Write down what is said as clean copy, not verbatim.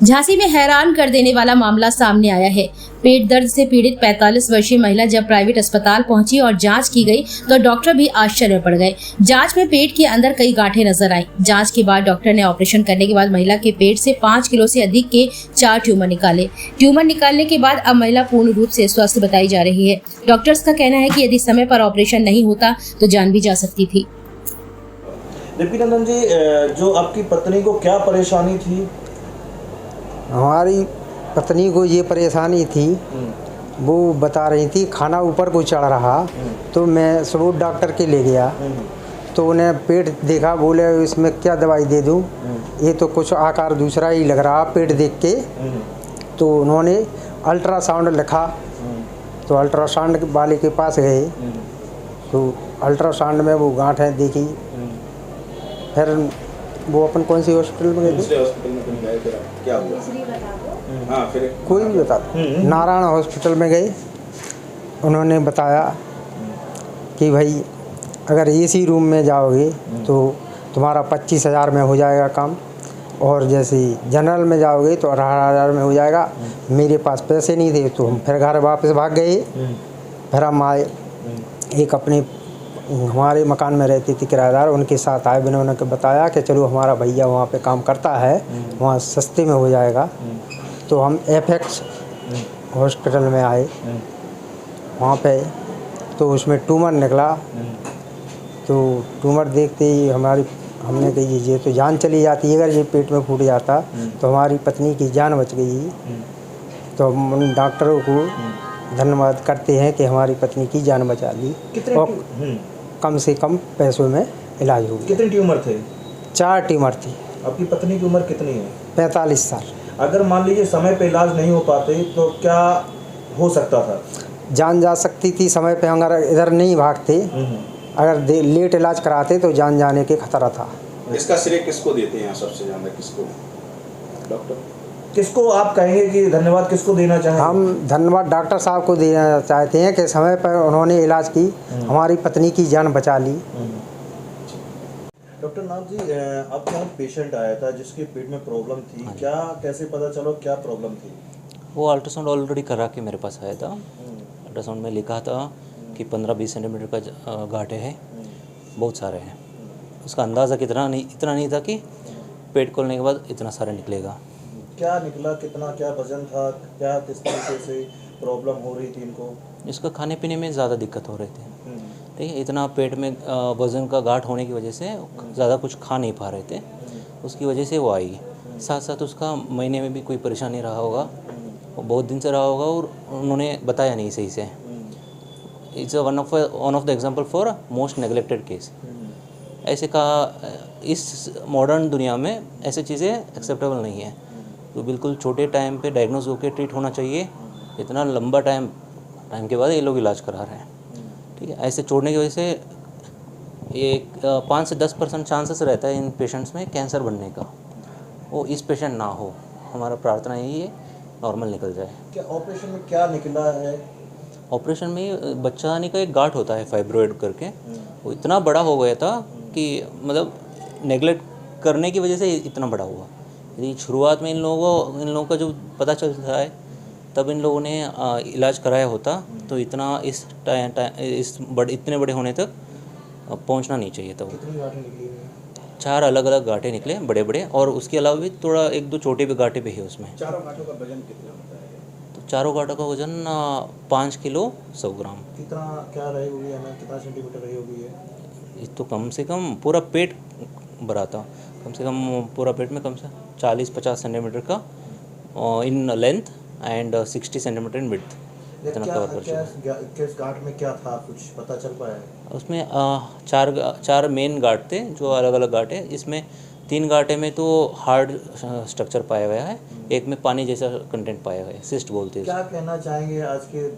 झांसी में हैरान कर देने वाला मामला सामने आया है। पेट दर्द से पीड़ित 45 वर्षीय महिला जब प्राइवेट अस्पताल पहुंची और जांच की गई तो डॉक्टर भी आश्चर्य पड़ गए। जांच में पेट के अंदर कई गांठें नजर आई। जांच के बाद डॉक्टर ने ऑपरेशन करने के बाद महिला के पेट से 5 किलो से अधिक के 4 ट्यूमर निकाले। ट्यूमर निकालने के बाद अब महिला पूर्ण रूप से स्वस्थ बताई जा रही है। डॉक्टर्स का कहना है कि यदि समय पर ऑपरेशन नहीं होता तो जान भी जा सकती थी। दीप्तिनंदन जी, जो आपकी पत्नी को क्या परेशानी थी? हमारी पत्नी को ये परेशानी थी, वो बता रही थी खाना ऊपर को चढ़ रहा, तो मैं सुबह डॉक्टर के ले गया तो उन्हें पेट देखा, बोले इसमें क्या दवाई दे दूं, ये तो कुछ आकार दूसरा ही लग रहा पेट देख के। तो उन्होंने अल्ट्रासाउंड लिखा, तो अल्ट्रासाउंड वाले के पास गए तो अल्ट्रासाउंड में वो गांठें देखी। फिर वो अपन कौन सी हॉस्पिटल में गए थे? दूसरे हॉस्पिटल में गए, फिर क्या हुआ? हाँ, फिर कोई भी बता दो। नारायण हॉस्पिटल में गए, उन्होंने बताया कि भाई अगर एसी रूम में जाओगे तो तुम्हारा 25,000 में हो जाएगा काम, और जैसे जनरल में जाओगे तो 18,000 में हो जाएगा। मेरे पास पैसे नहीं थे तो हम फिर घर वापस भाग गए। फिर हम आए, एक अपने हमारे मकान में रहते थे किराएदार, उनके साथ आए। उन्होंने बताया कि चलो हमारा भैया वहाँ पे काम करता है, वहाँ सस्ते में हो जाएगा। तो हम एफएक्स हॉस्पिटल में आए, वहाँ पे तो उसमें ट्यूमर निकला। तो ट्यूमर देखते ही हमने कही ये तो जान चली जाती, अगर ये पेट में फूट जाता तो हमारी पत्नी की जान बच गई। तो हम उन डॉक्टरों को धन्यवाद करते हैं कि हमारी पत्नी की जान बचा दी और कम से कम पैसों में इलाज हो गया। कितने ट्यूमर थे? 4 ट्यूमर थी। आपकी पत्नी की उम्र कितनी है? 45 साल। अगर मान लीजिए समय पे इलाज नहीं हो पाते तो क्या हो सकता था? जान जा सकती थी समय पे, अगर इधर नहीं भागते, अगर लेट इलाज कराते तो जान जाने के खतरा था। इसका श्रेय किसको देते हैं सबसे ज़्यादा? किसको? डॉक्टर किसको आप कहेंगे कि धन्यवाद किसको देना चाहेंगे? हम धन्यवाद डॉक्टर साहब को देना चाहते हैं कि समय पर उन्होंने इलाज की, हमारी पत्नी की जान बचा ली। डॉक्टर नाथ जी, आपके यहाँ पेशेंट आया था जिसके पेट में प्रॉब्लम थी, क्या कैसे पता चलो क्या प्रॉब्लम थी? वो अल्ट्रासाउंड ऑलरेडी करा के मेरे पास आया था। अल्ट्रासाउंड में लिखा था कि 15-20 सेंटीमीटर का गांठें हैं, बहुत सारे हैं। उसका अंदाज़ा इतना नहीं था कि पेट खोलने के बाद इतना सारा निकलेगा। क्या निकला? कितना क्या वजन था? क्या किस तरीके से प्रॉब्लम हो रही थी इनको? इसका खाने पीने में ज़्यादा दिक्कत हो रही थी, ठीक है। इतना पेट में वज़न का गांठ होने की वजह से ज़्यादा कुछ खा नहीं पा रहे थे, उसकी वजह से वो आई। साथ साथ उसका महीने में भी कोई परेशानी रहा होगा, वो बहुत दिन से रहा होगा और उन्होंने बताया नहीं सही से। It's one of the example for most neglected case. ऐसे का इस मॉडर्न दुनिया में ऐसी चीज़ें एक्सेप्टेबल नहीं है। तो बिल्कुल छोटे टाइम पे डायग्नोज होकर ट्रीट होना चाहिए। इतना लंबा टाइम के बाद ये लोग इलाज करा रहे हैं, ठीक है। ऐसे छोड़ने की वजह से एक 5 से 10% चांसेस रहता है इन पेशेंट्स में कैंसर बनने का। वो इस पेशेंट ना हो, हमारा प्रार्थना यही है नॉर्मल निकल जाए। क्या ऑपरेशन में क्या निकला है? ऑपरेशन में बच्चा आने का एक गांठ होता है फाइब्रोइड करके, वो इतना बड़ा हो गया था कि मतलब नेगलेक्ट करने की वजह से इतना बड़ा हुआ। यदि शुरुआत में इन लोगों का जो पता चलता है तब इन लोगों ने इलाज कराया होता तो इतना इतने बड़े होने तक पहुंचना नहीं चाहिए था। कितनी गांठें निकली हैं? 4 अलग अलग गांठें निकले बड़े बड़े, और उसके अलावा भी थोड़ा 1-2 छोटे भी गांठें भी है उसमें। चारों गांठों का वजन कितना होता है? तो चारों गांठों का वजन 5 किलो 100 ग्राम। कितना क्या रही होगी है ना? कितना सेंटीमीटर रही होगी है? ये तो कम से कम पूरा पेट भरा था, कम से कम पूरा पेट में कम से 40-50 सेंटीमीटर का in length and 60 centimetre in width, इतना कवर कर चुका। किस गांठ में क्या था, कुछ पता चल पाया है? उसमें 4 मेन गांठ थे जो अलग अलग गांठें। इसमें 3 गांठें में तो हार्ड स्ट्रक्चर पाया गया है, एक में पानी जैसा कंटेंट पाया गया है, सिस्ट बोलते हैं। क्या कहना चाहेंगे आज के